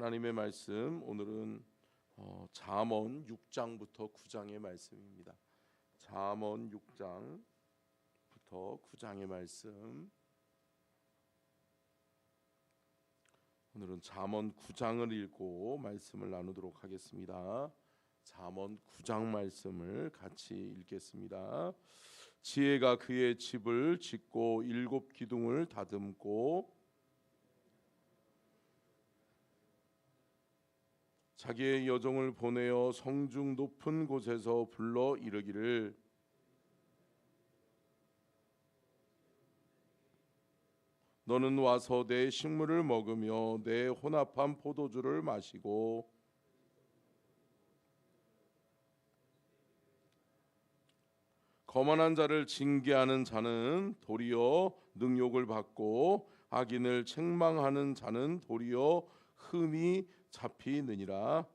하나님의 말씀 오늘은 잠언 6장부터 9장의 말씀입니다. 잠언 6장부터 9장의 말씀. 오늘은 잠언 9장을 읽고 말씀을 나누도록 하겠습니다. 잠언 9장 말씀을 같이 읽겠습니다. 지혜가 그의 집을 짓고 7 기둥을 다듬고 자기의 여종을 보내어 성중 높은 곳에서 불러 이르기를 너는 와서 내 식물을 먹으며 내 혼합한 포도주를 마시고 거만한 자를 징계하는 자는 도리어 능욕을 받고 악인을 책망하는 자는 도리어 흠이 잡히느니라.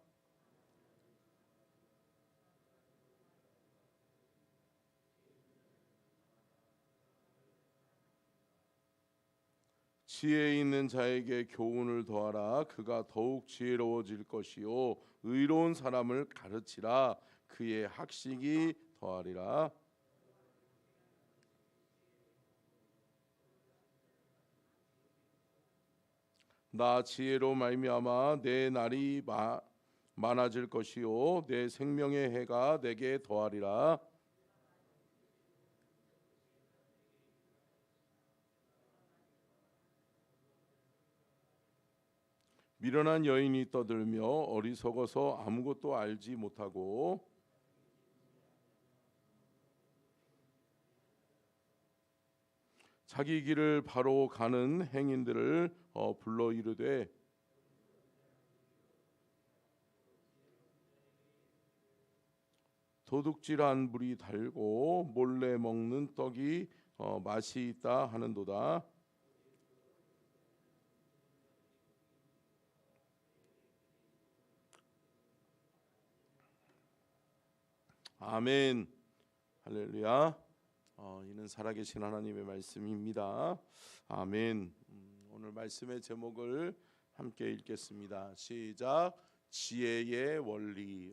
지혜 있는 자에게 교훈을 더하라. 그가 더욱 지혜로워질 것이요 의로운 사람을 가르치라. 그의 학식이 더하리라. 나 지혜로 말미암아 내 날이 많아질 것이요 내 생명의 해가 내게 더하리라. 미련한 여인이 떠들며 어리석어서 아무것도 알지 못하고 자기 길을 바로 가는 행인들을 불러 이르되 도둑질한 불이 달고 몰래 먹는 떡이 맛이 있다 하는도다. 아멘. 할렐루야. 이는 살아계신 하나님의 말씀입니다. 아멘. 오늘 말씀의 제목을 함께 읽겠습니다. 시작. 지혜의 원리.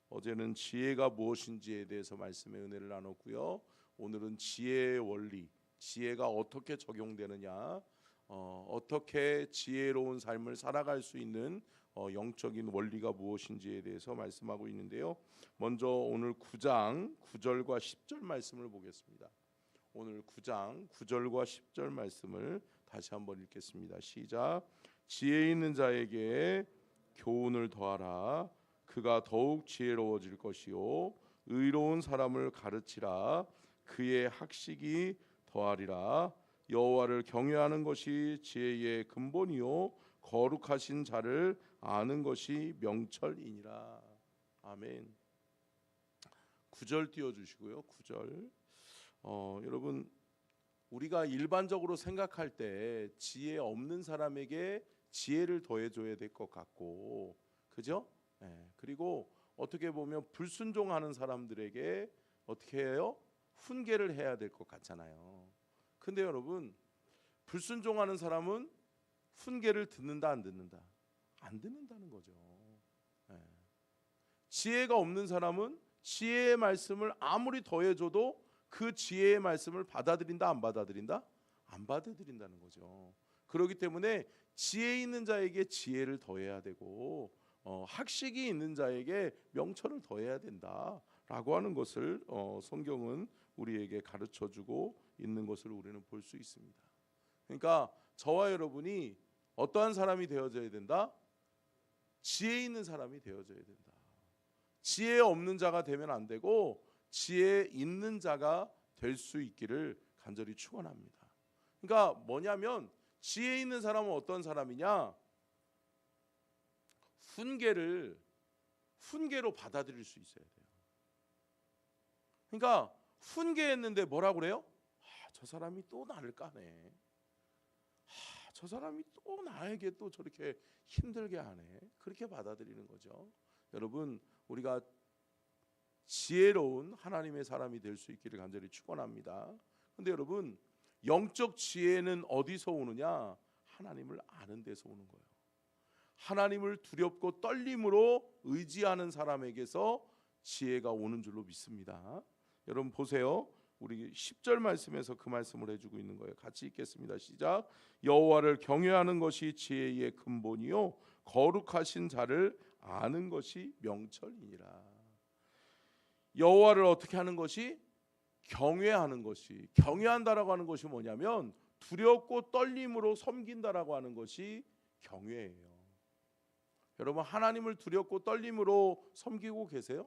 어제는 지혜가 무엇인지에 대해서 말씀의 은혜를 나눴고요. 오늘은 지혜의 원리, 지혜가 어떻게 적용되느냐, 어떻게 지혜로운 삶을 살아갈 수 있는 영적인 원리가 무엇인지에 대해서 말씀하고 있는데요. 먼저 오늘 9장 9절과 10절 말씀을 보겠습니다. 오늘 9장 9절과 10절 말씀을 다시 한번 읽겠습니다. 시작. 지혜 있는 자에게 교훈을 더하라. 그가 더욱 지혜로워질 것이요 의로운 사람을 가르치라. 그의 학식이 더하리라. 여호와를 경외하는 것이 지혜의 근본이요 거룩하신 자를 아는 것이 명철이니라. 아멘. 9절 띄워주시고요. 9절. 여러분, 우리가 일반적으로 생각할 때 지혜 없는 사람에게 지혜를 더해줘야 될 것 같고, 그죠? 네. 그리고 어떻게 보면 불순종하는 사람들에게 어떻게 해요? 훈계를 해야 될 것 같잖아요. 근데 여러분, 불순종하는 사람은 훈계를 듣는다 안 듣는다? 안 듣는다는 거죠. 네. 지혜가 없는 사람은 지혜의 말씀을 아무리 더해줘도 그 지혜의 말씀을 받아들인다 안 받아들인다? 안 받아들인다는 거죠. 그렇기 때문에 지혜 있는 자에게 지혜를 더해야 되고 학식이 있는 자에게 명철을 더해야 된다라고 하는 것을 성경은 우리에게 가르쳐주고 있는 것을 우리는 볼 수 있습니다. 그러니까 저와 여러분이 어떠한 사람이 되어져야 된다? 지혜 있는 사람이 되어져야 된다. 지혜 없는 자가 되면 안 되고 지혜 있는 자가 될 수 있기를 간절히 축원합니다. 그러니까 뭐냐면 지혜 있는 사람은 어떤 사람이냐? 훈계로 받아들일 수 있어야 돼요. 그러니까 훈계했는데 뭐라고 그래요? 저 사람이 또 나를 까네. 저 사람이 또 나에게 또 저렇게 힘들게 하네. 그렇게 받아들이는 거죠. 여러분, 우리가 지혜로운 하나님의 사람이 될 수 있기를 간절히 축원합니다. 그런데 여러분, 영적 지혜는 어디서 오느냐? 하나님을 아는 데서 오는 거예요. 하나님을 두렵고 떨림으로 의지하는 사람에게서 지혜가 오는 줄로 믿습니다. 여러분 보세요. 우리 10절 말씀에서 그 말씀을 해주고 있는 거예요. 같이 읽겠습니다. 시작. 여호와를 경외하는 것이 지혜의 근본이요 거룩하신 자를 아는 것이 명철이니라. 여호와를 어떻게 하는 것이? 경외하는 것이. 경외한다라고 하는 것이 뭐냐면 두렵고 떨림으로 섬긴다라고 하는 것이 경외예요. 여러분 하나님을 두렵고 떨림으로 섬기고 계세요?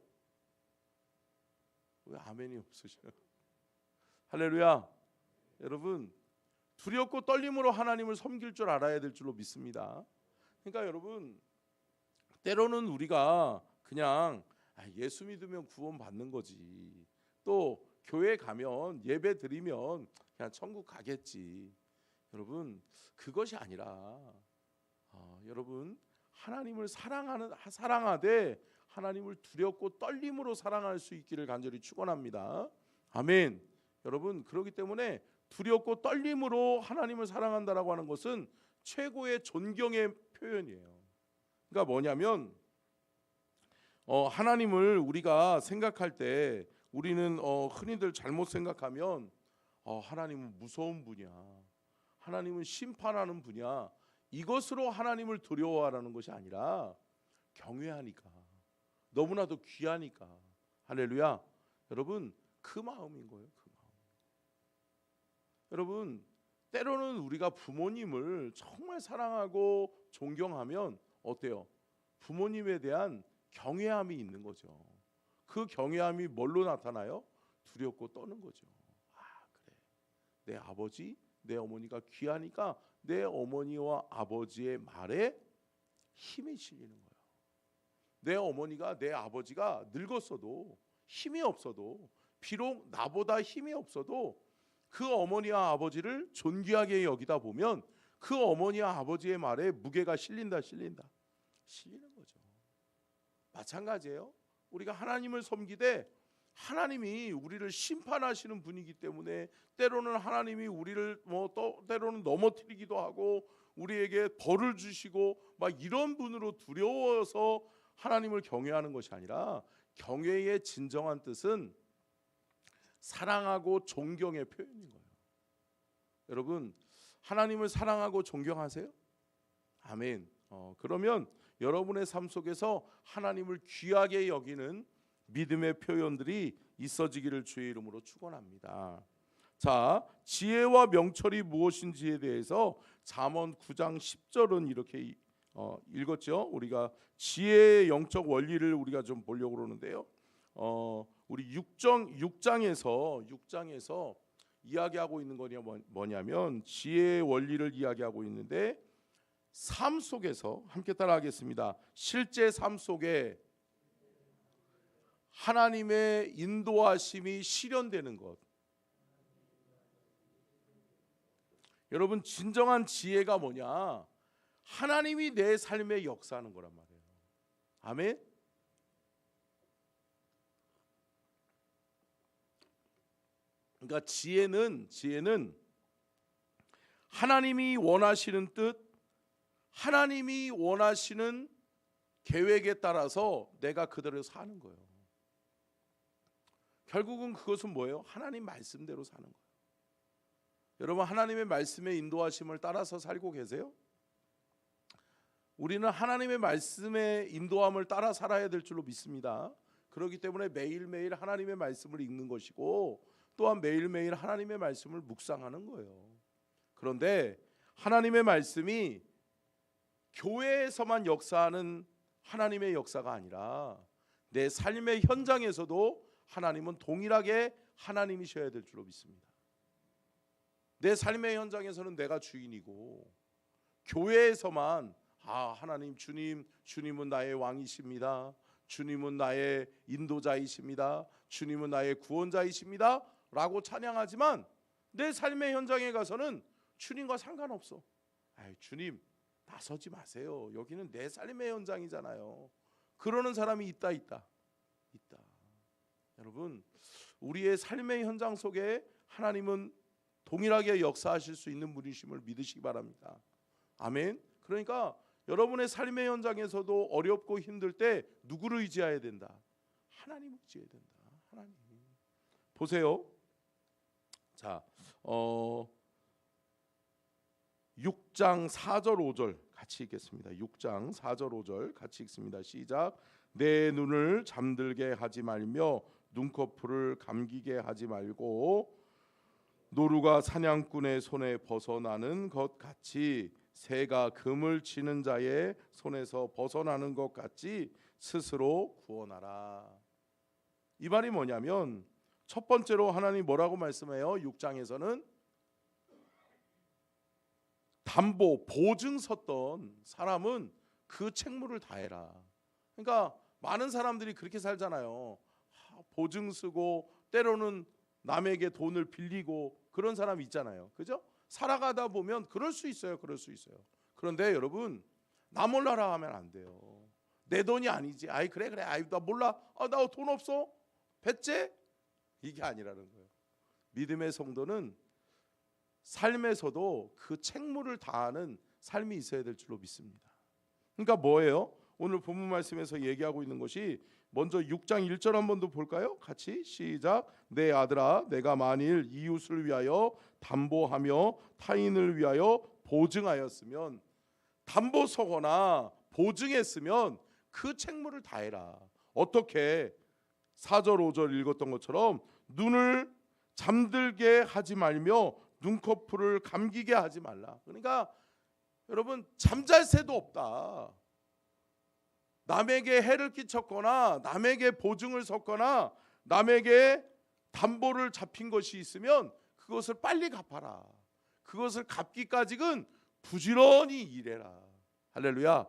왜 아멘이 없으셔요? 할렐루야. 여러분 두렵고 떨림으로 하나님을 섬길 줄 알아야 될 줄로 믿습니다. 그러니까 여러분 때로는 우리가 그냥 예수 믿으면 구원 받는 거지, 또 교회 가면 예배 드리면 그냥 천국 가겠지. 여러분 그것이 아니라 여러분 하나님을 사랑하되 하나님을 두렵고 떨림으로 사랑할 수 있기를 간절히 축원합니다. 아멘. 여러분 그렇기 때문에 두렵고 떨림으로 하나님을 사랑한다라고 하는 것은 최고의 존경의 표현이에요. 그러니까 뭐냐면 하나님을 우리가 생각할 때 우리는 흔히들 잘못 생각하면 하나님은 무서운 분이야, 하나님은 심판하는 분이야, 이것으로 하나님을 두려워하라는 것이 아니라 경외하니까, 너무나도 귀하니까. 할렐루야. 여러분 그 마음인 거예요. 그 마음. 여러분 때로는 우리가 부모님을 정말 사랑하고 존경하면 어때요? 부모님에 대한 경외함이 있는 거죠. 그 경외함이 뭘로 나타나요? 두렵고 떠는 거죠. 그래, 내 아버지 내 어머니가 귀하니까 내 어머니와 아버지의 말에 힘이 실리는 거예요. 내 어머니가 내 아버지가 늙었어도 힘이 없어도, 비록 나보다 힘이 없어도 그 어머니와 아버지를 존귀하게 여기다 보면 그 어머니와 아버지의 말에 무게가 실리는 거죠. 마찬가지예요. 우리가 하나님을 섬기되 하나님이 우리를 심판하시는 분이기 때문에 때로는 하나님이 우리를 때로는 넘어뜨리기도 하고 우리에게 벌을 주시고 막 이런 분으로 두려워서 하나님을 경외하는 것이 아니라, 경외의 진정한 뜻은 사랑하고 존경의 표현인 거예요. 여러분 하나님을 사랑하고 존경하세요? 아멘. 그러면 여러분의 삶 속에서 하나님을 귀하게 여기는 믿음의 표현들이 있어지기를 주의 이름으로 축원합니다. 자, 지혜와 명철이 무엇인지에 대해서 잠언 9장 10절은 이렇게 읽었죠. 우리가 지혜의 영적 원리를 우리가 좀 보려고 그러는데요. 우리 6장에서 이야기하고 있는 거냐 뭐냐면 지혜의 원리를 이야기하고 있는데, 삶 속에서 함께 따라하겠습니다. 실제 삶 속에 하나님의 인도하심이 실현되는 것. 여러분 진정한 지혜가 뭐냐? 하나님이 내 삶에 역사하는 거란 말이에요. 아멘. 그러니까 지혜는 하나님이 원하시는 뜻, 하나님이 원하시는 계획에 따라서 내가 그대로 사는 거예요. 결국은 그것은 뭐예요? 하나님 말씀대로 사는 거예요. 여러분 하나님의 말씀의 인도하심을 따라서 살고 계세요? 우리는 하나님의 말씀의 인도함을 따라 살아야 될 줄로 믿습니다. 그렇기 때문에 매일매일 하나님의 말씀을 읽는 것이고, 또한 매일매일 하나님의 말씀을 묵상하는 거예요. 그런데 하나님의 말씀이 교회에서만 역사하는 하나님의 역사가 아니라 내 삶의 현장에서도 하나님은 동일하게 하나님이셔야 될 줄로 믿습니다. 내 삶의 현장에서는 내가 주인이고, 교회에서만 하나님 주님은 나의 왕이십니다, 주님은 나의 인도자이십니다, 주님은 나의 구원자이십니다 라고 찬양하지만 내 삶의 현장에 가서는 주님과 상관없어. 주님 나서지 마세요, 여기는 내 삶의 현장이잖아요. 그러는 사람이 있다. 여러분 우리의 삶의 현장 속에 하나님은 동일하게 역사하실 수 있는 분이심을 믿으시기 바랍니다. 아멘. 그러니까 여러분의 삶의 현장에서도 어렵고 힘들 때 누구를 의지해야 된다? 하나님을 의지해야 된다. 하나님. 보세요. 자, 6장 4절 5절 같이 읽겠습니다. 6장 4절 5절 같이 읽습니다. 시작. 내 눈을 잠들게 하지 말며 눈꺼풀을 감기게 하지 말고 노루가 사냥꾼의 손에 벗어나는 것 같이 새가 금을 치는 자의 손에서 벗어나는 것 같이 스스로 구원하라. 이 말이 뭐냐면 첫 번째로 하나님 뭐라고 말씀해요? 6장에서는 담보, 보증 섰던 사람은 그 책무를 다해라. 그러니까 많은 사람들이 그렇게 살잖아요. 보증 쓰고 때로는 남에게 돈을 빌리고 그런 사람 있잖아요. 그죠? 살아가다 보면 그럴 수 있어요. 그럴 수 있어요. 그런데 여러분, 나 몰라라 하면 안 돼요. 내 돈이 아니지. 아이 그래. 아이 나 몰라. 나 돈 없어. 뱃째? 이게 아니라는 거예요. 믿음의 성도는 삶에서도 그 책무를 다하는 삶이 있어야 될 줄로 믿습니다. 그러니까 뭐예요? 오늘 본문 말씀에서 얘기하고 있는 것이 먼저 6장 1절 한 번 더 볼까요? 같이 시작. 내 아들아 내가 만일 이웃을 위하여 담보하며 타인을 위하여 보증하였으면, 담보 서거나 보증했으면 그 책무를 다해라. 어떻게? 4절 5절 읽었던 것처럼 눈을 잠들게 하지 말며 눈꺼풀을 감기게 하지 말라. 그러니까 여러분, 잠잘 새도 없다. 남에게 해를 끼쳤거나 남에게 보증을 섰거나 남에게 담보를 잡힌 것이 있으면 그것을 빨리 갚아라. 그것을 갚기까지는 부지런히 일해라. 할렐루야.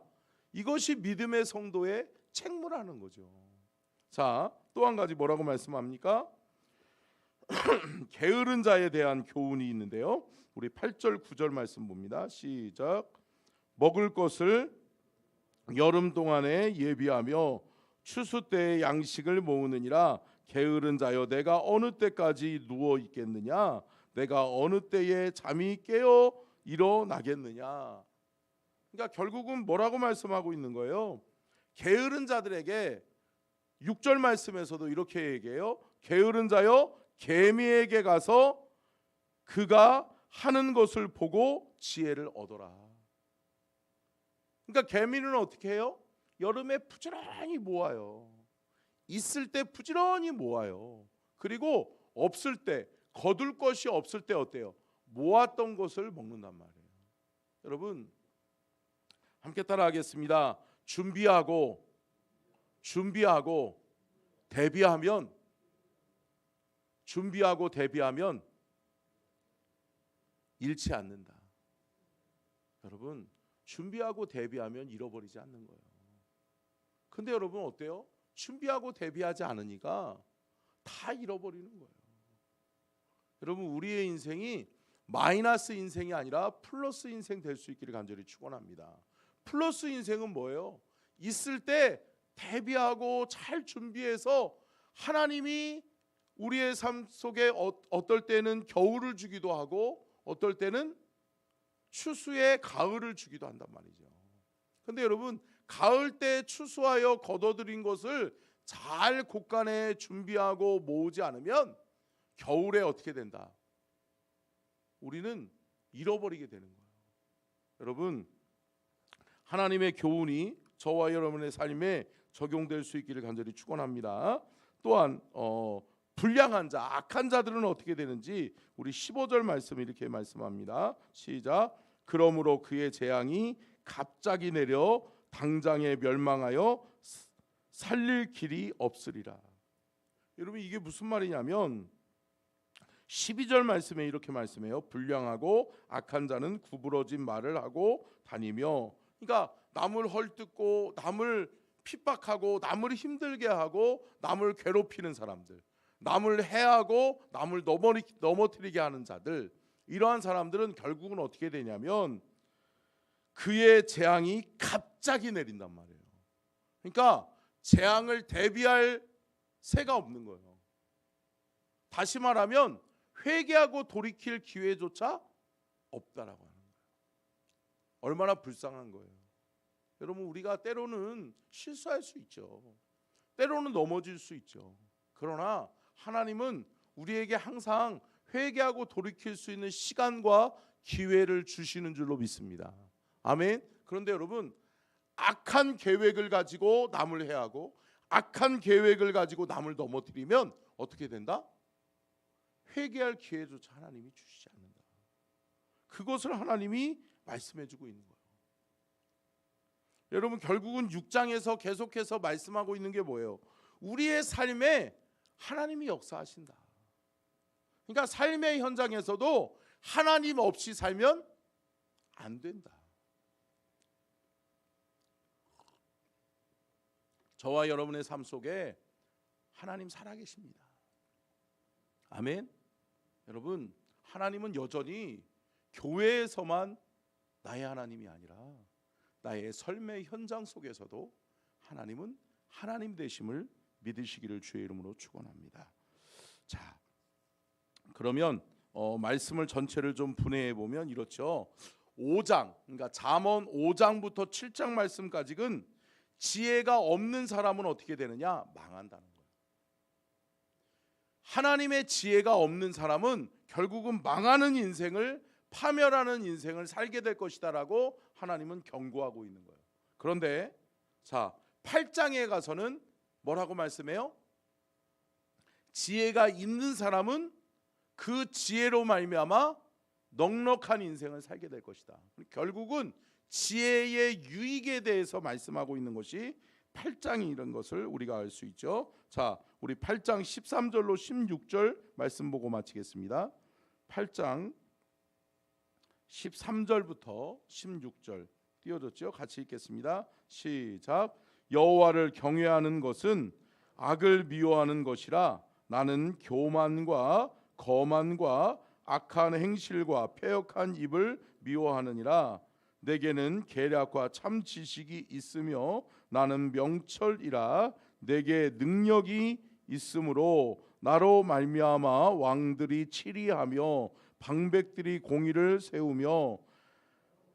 이것이 믿음의 성도의 책무라는 거죠. 자, 또 한 가지 뭐라고 말씀합니까? 게으른 자에 대한 교훈이 있는데요. 우리 8절 9절 말씀 봅니다. 시작. 먹을 것을 여름 동안에 예비하며 추수 때에 양식을 모으느니라. 게으른 자여 내가 어느 때까지 누워 있겠느냐? 내가 어느 때에 잠이 깨어 일어나겠느냐? 그러니까 결국은 뭐라고 말씀하고 있는 거예요? 게으른 자들에게 6절 말씀에서도 이렇게 얘기해요. 게으른 자여 개미에게 가서 그가 하는 것을 보고 지혜를 얻어라. 그러니까 개미는 어떻게 해요? 여름에 부지런히 모아요. 있을 때 부지런히 모아요. 그리고 없을 때, 거둘 것이 없을 때 어때요? 모았던 것을 먹는단 말이에요. 여러분 함께 따라하겠습니다. 준비하고 대비하면 잃지 않는다. 여러분, 준비하고 대비하면 잃어버리지 않는 거예요. 근데 여러분 어때요? 준비하고 대비하지 않으니까 다 잃어버리는 거예요. 여러분, 우리의 인생이 마이너스 인생이 아니라 플러스 인생 될 수 있기를 간절히 축원합니다. 플러스 인생은 뭐예요? 있을 때 대비하고 잘 준비해서 하나님이 우리의 삶 속에 어떨 때는 겨울을 주기도 하고 어떨 때는 추수의 가을을 주기도 한단 말이죠. 근데 여러분, 가을 때 추수하여 거둬들인 것을 잘 곳간에 준비하고 모으지 않으면 겨울에 어떻게 된다? 우리는 잃어버리게 되는 거예요. 여러분, 하나님의 교훈이 저와 여러분의 삶에 적용될 수 있기를 간절히 축원합니다. 또한 불량한 자, 악한 자들은 어떻게 되는지 우리 15절 말씀 이렇게 말씀합니다. 시작. 그러므로 그의 재앙이 갑자기 내려 당장에 멸망하여 살릴 길이 없으리라. 여러분, 이게 무슨 말이냐면 12절 말씀에 이렇게 말씀해요. 불량하고 악한 자는 구부러진 말을 하고 다니며, 그러니까 남을 헐뜯고 남을 핍박하고 남을 힘들게 하고 남을 괴롭히는 사람들, 남을 해하고 남을 넘어뜨리게 하는 자들, 이러한 사람들은 결국은 어떻게 되냐면 그의 재앙이 갑자기 내린단 말이에요. 그러니까 재앙을 대비할 새가 없는 거예요. 다시 말하면 회개하고 돌이킬 기회조차 없다라고 하는 거예요. 얼마나 불쌍한 거예요. 여러분 우리가 때로는 실수할 수 있죠. 때로는 넘어질 수 있죠. 그러나 하나님은 우리에게 항상 회개하고 돌이킬 수 있는 시간과 기회를 주시는 줄로 믿습니다. 아멘. 그런데 여러분 악한 계획을 가지고 남을 해하고 악한 계획을 가지고 남을 넘어뜨리면 어떻게 된다? 회개할 기회조차 하나님이 주시지 않는다. 그것을 하나님이 말씀해주고 있는 거예요. 여러분 결국은 6장에서 계속해서 말씀하고 있는 게 뭐예요? 우리의 삶에 하나님이 역사하신다. 그러니까 삶의 현장에서도 하나님 없이 살면 안 된다. 저와 여러분의 삶 속에 하나님 살아계십니다. 아멘. 여러분 하나님은 여전히 교회에서만 나의 하나님이 아니라 나의 삶의 현장 속에서도 하나님은 하나님 되심을 믿으시기를 주의 이름으로 축원합니다. 자, 그러면 말씀을 전체를 좀 분해해 보면 이렇죠. 5장, 그러니까 잠언 5장부터 7장 말씀까지는 지혜가 없는 사람은 어떻게 되느냐? 망한다는 거예요. 하나님의 지혜가 없는 사람은 결국은 망하는 인생을, 파멸하는 인생을 살게 될 것이다라고 하나님은 경고하고 있는 거예요. 그런데 자, 8장에 가서는 뭐라고 말씀해요? 지혜가 있는 사람은 그 지혜로 말미암아 넉넉한 인생을 살게 될 것이다. 결국은 지혜의 유익에 대해서 말씀하고 있는 것이 8장이 이런 것을 우리가 알 수 있죠. 자, 우리 8장 13절로 16절 말씀 보고 마치겠습니다. 8장 13절부터 16절 띄워졌죠? 같이 읽겠습니다. 시작. 여호와를 경외하는 것은 악을 미워하는 것이라. 나는 교만과 거만과 악한 행실과 패역한 입을 미워하느니라. 내게는 계략과 참 지식이 있으며 나는 명철이라. 내게 능력이 있으므로 나로 말미암아 왕들이 치리하며 방백들이 공의를 세우며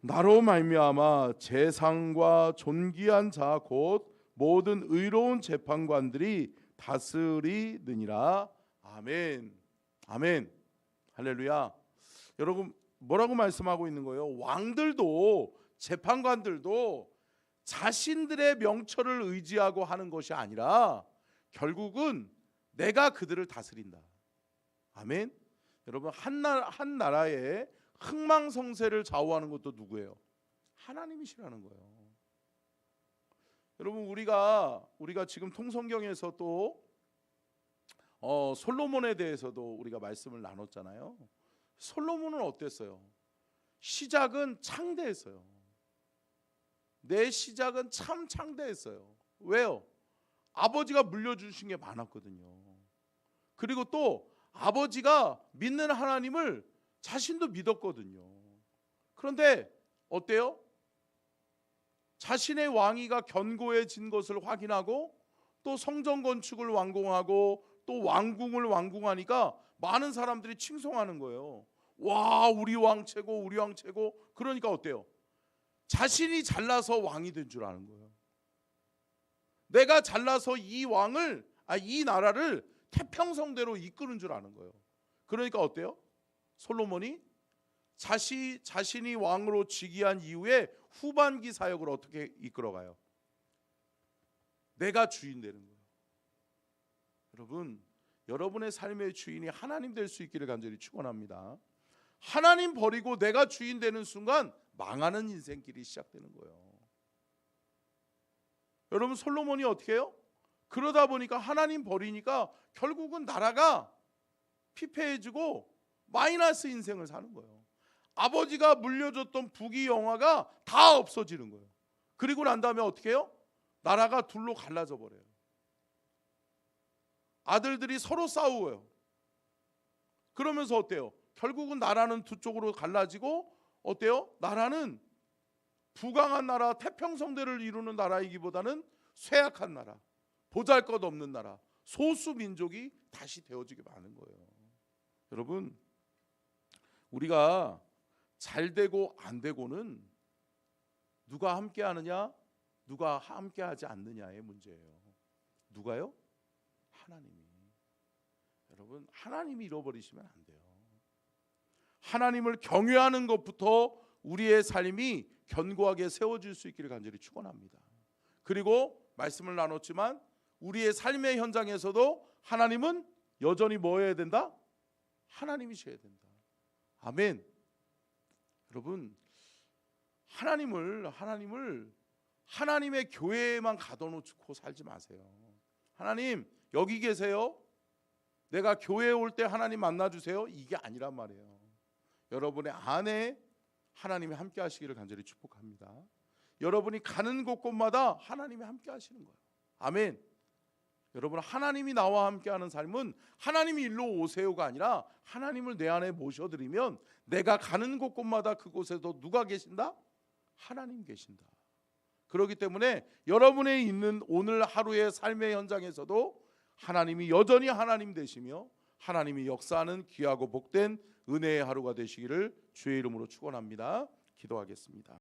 나로 말미암아 재상과 존귀한 자 곧 모든 의로운 재판관들이 다스리느니라. 아멘. 아멘. 할렐루야. 여러분 뭐라고 말씀하고 있는 거예요? 왕들도 재판관들도 자신들의 명철을 의지하고 하는 것이 아니라 결국은 내가 그들을 다스린다. 아멘. 여러분 한 나라의 흥망성쇠를 좌우하는 것도 누구예요? 하나님이시라는 거예요. 여러분 우리가 지금 통성경에서 또 솔로몬에 대해서도 우리가 말씀을 나눴잖아요. 솔로몬은 어땠어요? 시작은 창대했어요. 내 시작은 참 창대했어요. 왜요? 아버지가 물려주신 게 많았거든요. 그리고 또 아버지가 믿는 하나님을 자신도 믿었거든요. 그런데 어때요? 자신의 왕위가 견고해진 것을 확인하고 또 성전 건축을 완공하고 또 왕궁을 완공하니까 많은 사람들이 칭송하는 거예요. 와, 우리 왕 최고, 우리 왕 최고. 그러니까 어때요? 자신이 잘나서 왕이 된 줄 아는 거예요. 내가 잘나서 이 나라를 태평성대로 이끄는 줄 아는 거예요. 그러니까 어때요? 솔로몬이 자신이 왕으로 즉위한 이후에 후반기 사역을 어떻게 이끌어가요? 내가 주인 되는 거예요. 여러분, 여러분의 삶의 주인이 하나님 될 수 있기를 간절히 축원합니다. 하나님 버리고 내가 주인 되는 순간 망하는 인생길이 시작되는 거예요. 여러분 솔로몬이 어떻게 해요? 그러다 보니까 하나님 버리니까 결국은 나라가 피폐해지고 마이너스 인생을 사는 거예요. 아버지가 물려줬던 부귀영화가 다 없어지는 거예요. 그리고 난 다음에 어떻게 해요? 나라가 둘로 갈라져 버려요. 아들들이 서로 싸워요. 그러면서 어때요? 결국은 나라는 두 쪽으로 갈라지고 어때요? 나라는 부강한 나라, 태평성대를 이루는 나라이기보다는 쇠약한 나라, 보잘것없는 나라, 소수 민족이 다시 되어지게 많은 거예요. 여러분, 우리가 잘 되고 안 되고는 누가 함께 하느냐? 누가 함께하지 않느냐의 문제예요. 누가요? 하나님이. 여러분, 하나님이 잃어버리시면 안 돼요. 하나님을 경외하는 것부터 우리의 삶이 견고하게 세워질 수 있기를 간절히 축원합니다. 그리고 말씀을 나눴지만 우리의 삶의 현장에서도 하나님은 여전히 뭐 해야 된다? 하나님이셔야 된다. 아멘. 여러분, 하나님을 하나님의 교회에만 가둬놓고 살지 마세요. 하나님 여기 계세요. 내가 교회에 올 때 하나님 만나주세요. 이게 아니란 말이에요. 여러분의 안에 하나님이 함께 하시기를 간절히 축복합니다. 여러분이 가는 곳곳마다 하나님이 함께 하시는 거예요. 아멘. 여러분, 하나님이 나와 함께하는 삶은 하나님이 일로 오세요가 아니라 하나님을 내 안에 모셔드리면 내가 가는 곳곳마다 그곳에도 누가 계신다? 하나님 계신다. 그렇기 때문에 여러분의 있는 오늘 하루의 삶의 현장에서도 하나님이 여전히 하나님 되시며 하나님이 역사하는 귀하고 복된 은혜의 하루가 되시기를 주의 이름으로 축원합니다. 기도하겠습니다.